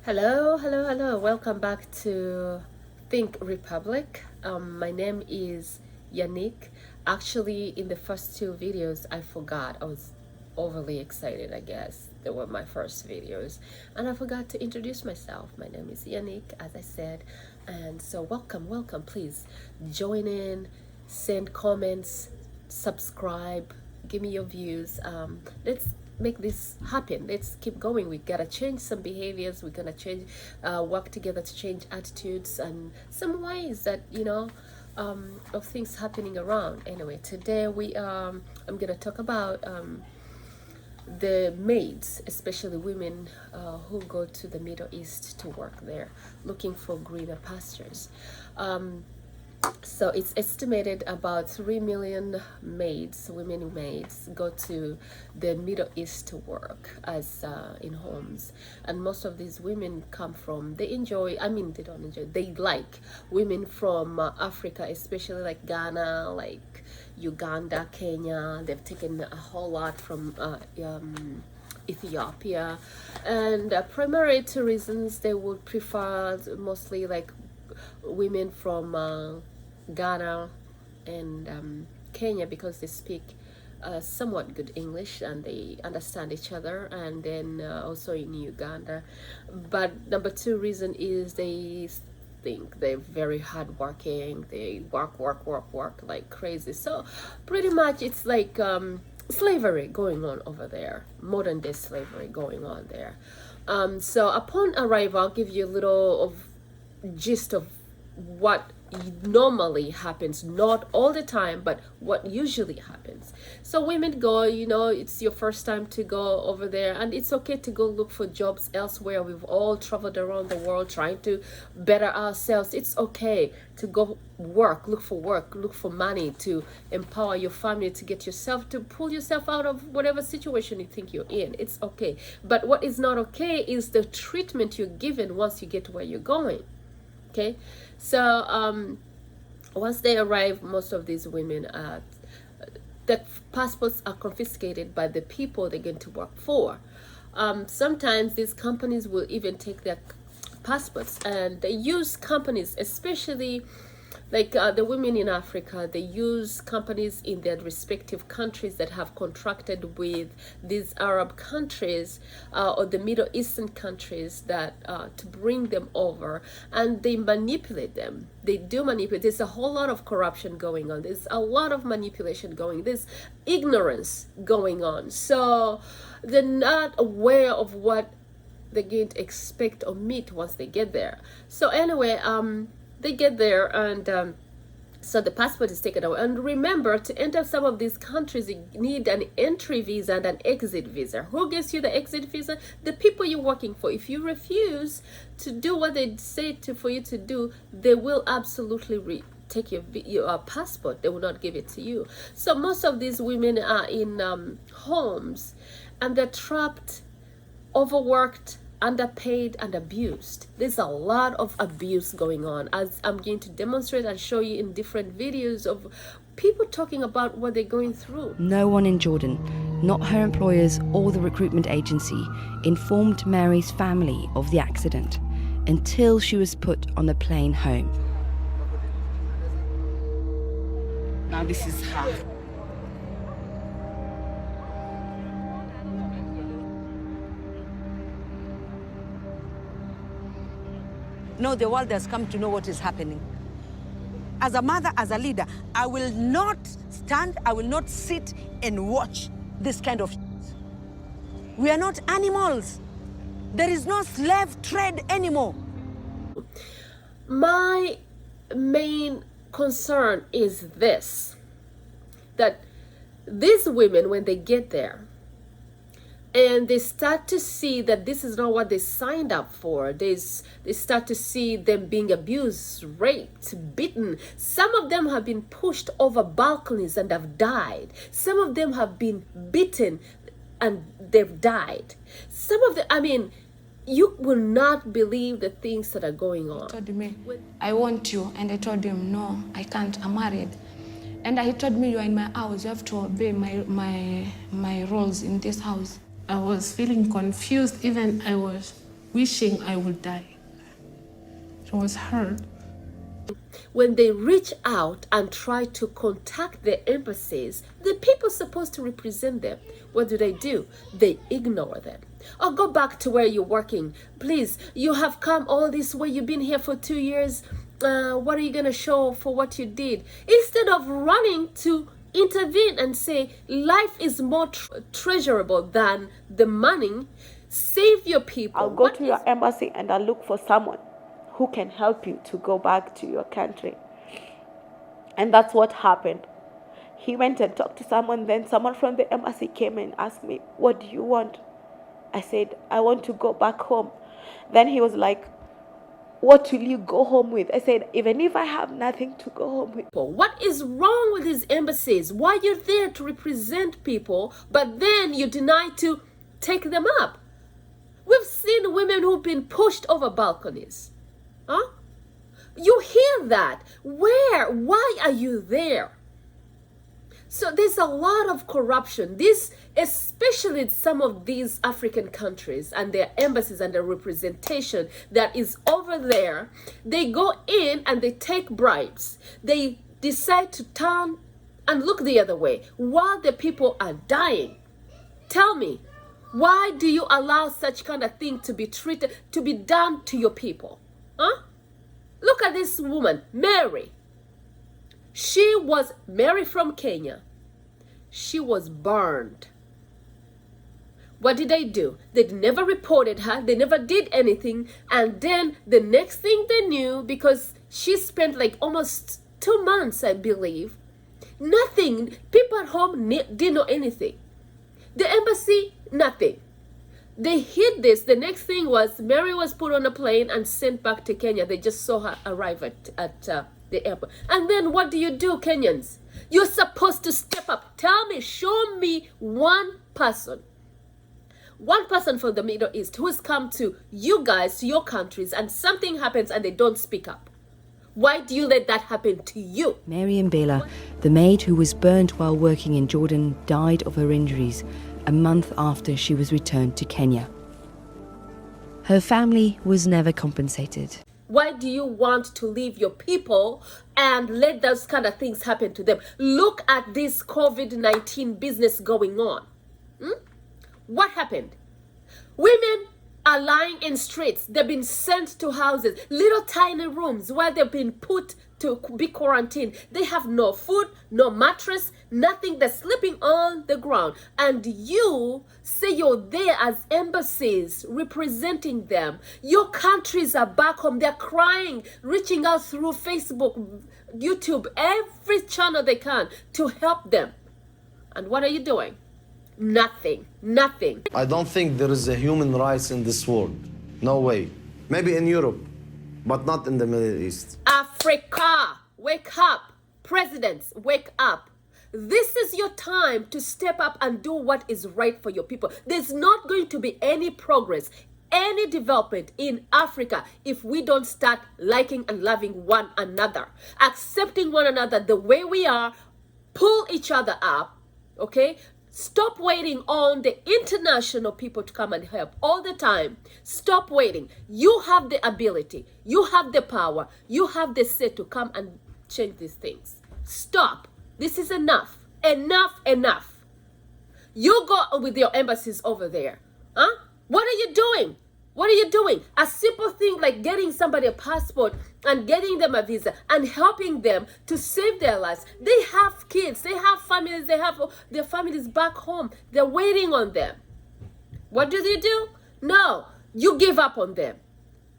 Hello, hello, hello. Welcome back to Think Republic. My name is Yannick. Actually, in the first two videos, I forgot. I was overly excited, I guess. They were my first videos. And I forgot to introduce myself. My name is Yannick, as I said. And so, welcome, welcome. Please join in, send comments, subscribe, give me your views. Let's make this happen. Let's keep going. We gotta change some behaviors. We're gonna change, work together to change attitudes and some ways that of things happening around. Anyway, today I'm gonna talk about the maids, especially women who go to the Middle East to work there, looking for greener pastures. So it's estimated about 3 million maids, women maids, go to the Middle East to work as in homes. And most of these women come from, they don't enjoy, they like women from Africa, especially like Ghana, like Uganda, Kenya. They've taken a whole lot from Ethiopia. And primarily two reasons they would prefer, mostly like women from Ghana and Kenya, because they speak somewhat good English and they understand each other, and then also in Uganda. But number two reason is they think they're very hardworking. They work like crazy. So pretty much it's like slavery going on over there, modern day slavery going on there. So upon arrival, I'll give you a little of gist of what normally happens, not all the time, but what usually happens. So women go, it's your first time to go over there, and it's okay to go look for jobs elsewhere. We've all traveled around the world trying to better ourselves. It's okay to go work, look for money to empower your family, to get yourself, to pull yourself out of whatever situation you think you're in. It's okay. But what is not okay is the treatment you're given once you get to where you're going. Okay, so once they arrive, most of these women, the passports are confiscated by the people they're going to work for. Sometimes these companies will even take their passports, and they use companies, especially like the women in Africa, they use companies in their respective countries that have contracted with these Arab countries or the Middle Eastern countries that to bring them over, and they manipulate them. They do manipulate. There's a whole lot of corruption going on. There's a lot of manipulation going. There's ignorance going on. So they're not aware of what they're going to expect or meet once they get there. So anyway, they get there, and so the passport is taken away. And remember, to enter some of these countries, you need an entry visa and an exit visa. Who gives you the exit visa? The people you're working for. If you refuse to do what they say for you to do, they will absolutely take your passport. They will not give it to you. So most of these women are in homes, and they're trapped, overworked, underpaid, and abused. There's a lot of abuse going on, as I'm going to demonstrate and show you in different videos of people talking about what they're going through. No one in Jordan, not her employers or the recruitment agency, informed Mary's family of the accident until she was put on a plane home. Now this is her. No, the world has come to know what is happening. As a mother, as a leader, I will not stand, I will not sit and watch this kind of. We are not animals. There is no slave trade anymore. My main concern is this, that these women, when they get there, and they start to see that this is not what they signed up for. They start to see them being abused, raped, beaten. Some of them have been pushed over balconies and have died. Some of them have been beaten and they've died. Some of them, you will not believe the things that are going on. He told me, I want you. And I told him, no, I can't, I'm married. And he told me, you're in my house, you have to obey my roles in this house. I was feeling confused, even I was wishing I would die. It was hard. When they reach out and try to contact the embassies, the people supposed to represent them, what do? They ignore them. Or go back to where you're working. Please, you have come all this way. You've been here for 2 years. What are you going to show for what you did? Instead of running to intervene and say, life is more treasurable than the money. Save your people. I'll go to your embassy and I'll look for someone who can help you to go back to your country. And that's what happened. He went and talked to someone, then someone from the embassy came and asked me, what do you want? I said, I want to go back home. Then he was like, what will you go home with? I said, even if I have nothing to go home with. What is wrong with these embassies? Why are you there to represent people, but then you deny to take them up? We've seen women who've been pushed over balconies. Huh? You hear that. Where? Why are you there? So there's a lot of corruption. This, especially in some of these African countries and their embassies and their representation that is over there. They go in and they take bribes. They decide to turn and look the other way while the people are dying. Tell me, why do you allow such kind of thing to be treated, to be done to your people? Huh? Look at this woman, Mary. She was Mary from Kenya. She was burned. What did they do? They never reported her. They never did anything. And then the next thing they knew, because she spent like almost 2 months, I believe, nothing. People at home didn't know anything. The embassy, nothing. They hid this. The next thing was Mary was put on a plane and sent back to Kenya. They just saw her arrive at the airport. And then what do, Kenyans? You're supposed to step up. Tell me, show me one person from the Middle East who has come to you guys, to your countries, and something happens and they don't speak up. Why do you let that happen to you? Mary Mbela, the maid who was burnt while working in Jordan, died of her injuries a month after she was returned to Kenya. Her family was never compensated. Why do you want to leave your people and let those kind of things happen to them? Look at this COVID-19 business going on. What happened? Women are lying in streets. They've been sent to houses, little tiny rooms where they've been put to be quarantined. They have no food, no mattress, nothing. They're sleeping on the ground. And you say you're there as embassies representing them. Your countries are back home. They're crying, reaching out through Facebook, YouTube, every channel they can to help them. And what are you doing? Nothing. I don't think there is a human rights in this world. No way. Maybe in Europe, but not in the Middle East. Africa, wake up. Presidents, wake up. This is your time to step up and do what is right for your people. There's not going to be any progress, any development in Africa if we don't start liking and loving one another, accepting one another the way we are, pull each other up, okay? Stop waiting on the international people to come and help all the time. Stop waiting. You have the ability. You have the power. You have the say to come and change these things. Stop. This is enough. Enough. You go with your embassies over there. Huh? What are you doing? A simple thing like getting somebody a passport and getting them a visa and helping them to save their lives. They have kids, they have families, they have their families back home. They're waiting on them. What do you do? No, you give up on them.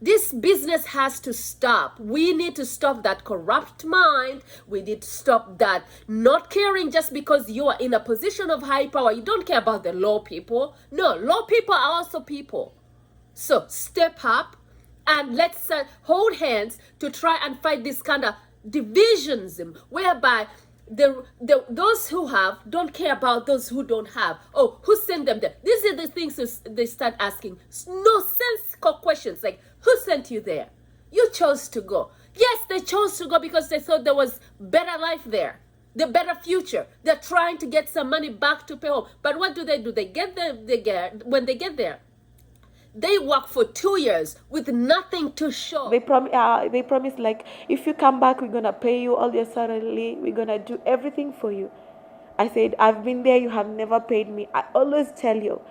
This business has to stop. We need to stop that corrupt mind. We need to stop that not caring just because you are in a position of high power. You don't care about the low people. No, low people are also people. So step up and let's hold hands to try and fight this kind of divisionism whereby those who have don't care about those who don't have. Oh, who sent them there? These are the things they start asking nonsensical questions like, who sent you there? You chose to go. Yes, they chose to go because they thought there was better life there, the better future. They're trying to get some money back to pay home. But what do? They get there. When they get there, They work for 2 years with nothing to show. They promise like, if you come back, we're gonna pay you all your salary. We're gonna do everything for you. I said, I've been there. You have never paid me. I always tell you,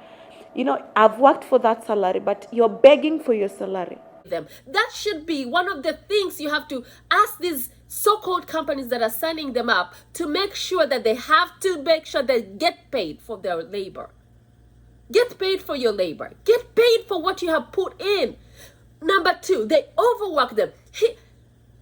I've worked for that salary, but you're begging for your salary. Them. That should be one of the things you have to ask these so-called companies that are signing them up to make sure that they have to make sure they get paid for their labor. Get paid for your labor. Get paid for what you have put in. Number two, they overwork them.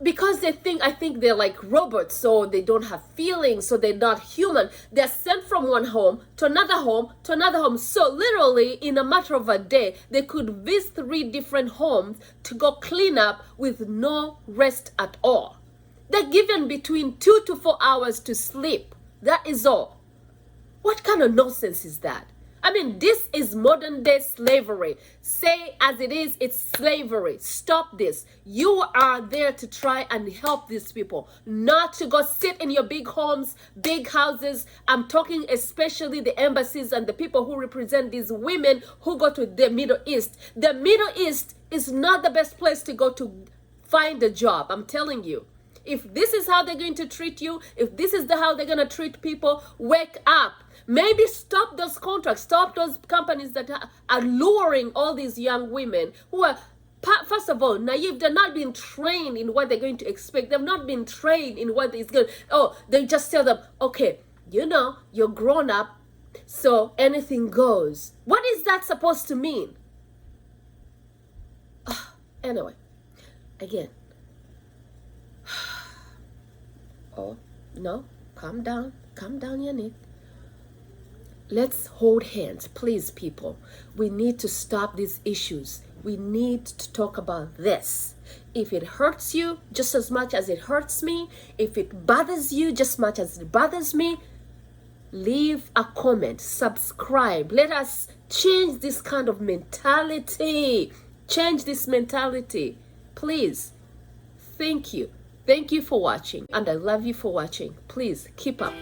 Because I think they're like robots, so they don't have feelings, so they're not human. They're sent from one home to another home to another home. So literally, in a matter of a day, they could visit 3 different homes to go clean up with no rest at all. They're given between 2 to 4 hours to sleep. That is all. What kind of nonsense is that? I mean, this is modern day slavery. Say as it is, it's slavery. Stop this. You are there to try and help these people, not to go sit in your big homes, big houses. I'm talking especially the embassies and the people who represent these women who go to the Middle East. The Middle East is not the best place to go to find a job. I'm telling you. If this is how they're going to treat you, if this is how they're going to treat people, wake up. Maybe stop those contracts, stop those companies that are luring all these young women who are, first of all, naive. They're not being trained in what they're going to expect. They've not been trained in what is good. Oh, they just tell them, okay, you're grown up, so anything goes. What is that supposed to mean? Anyway, again. Oh, no, calm down, Yannick. Let's hold hands, please, people. We need to stop these issues. We need to talk about this. If it hurts you just as much as it hurts me, if it bothers you just as much as it bothers me, leave a comment, subscribe. Let us change this kind of mentality. Change this mentality, please. Thank you. Thank you for watching, and I love you for watching. Please keep up.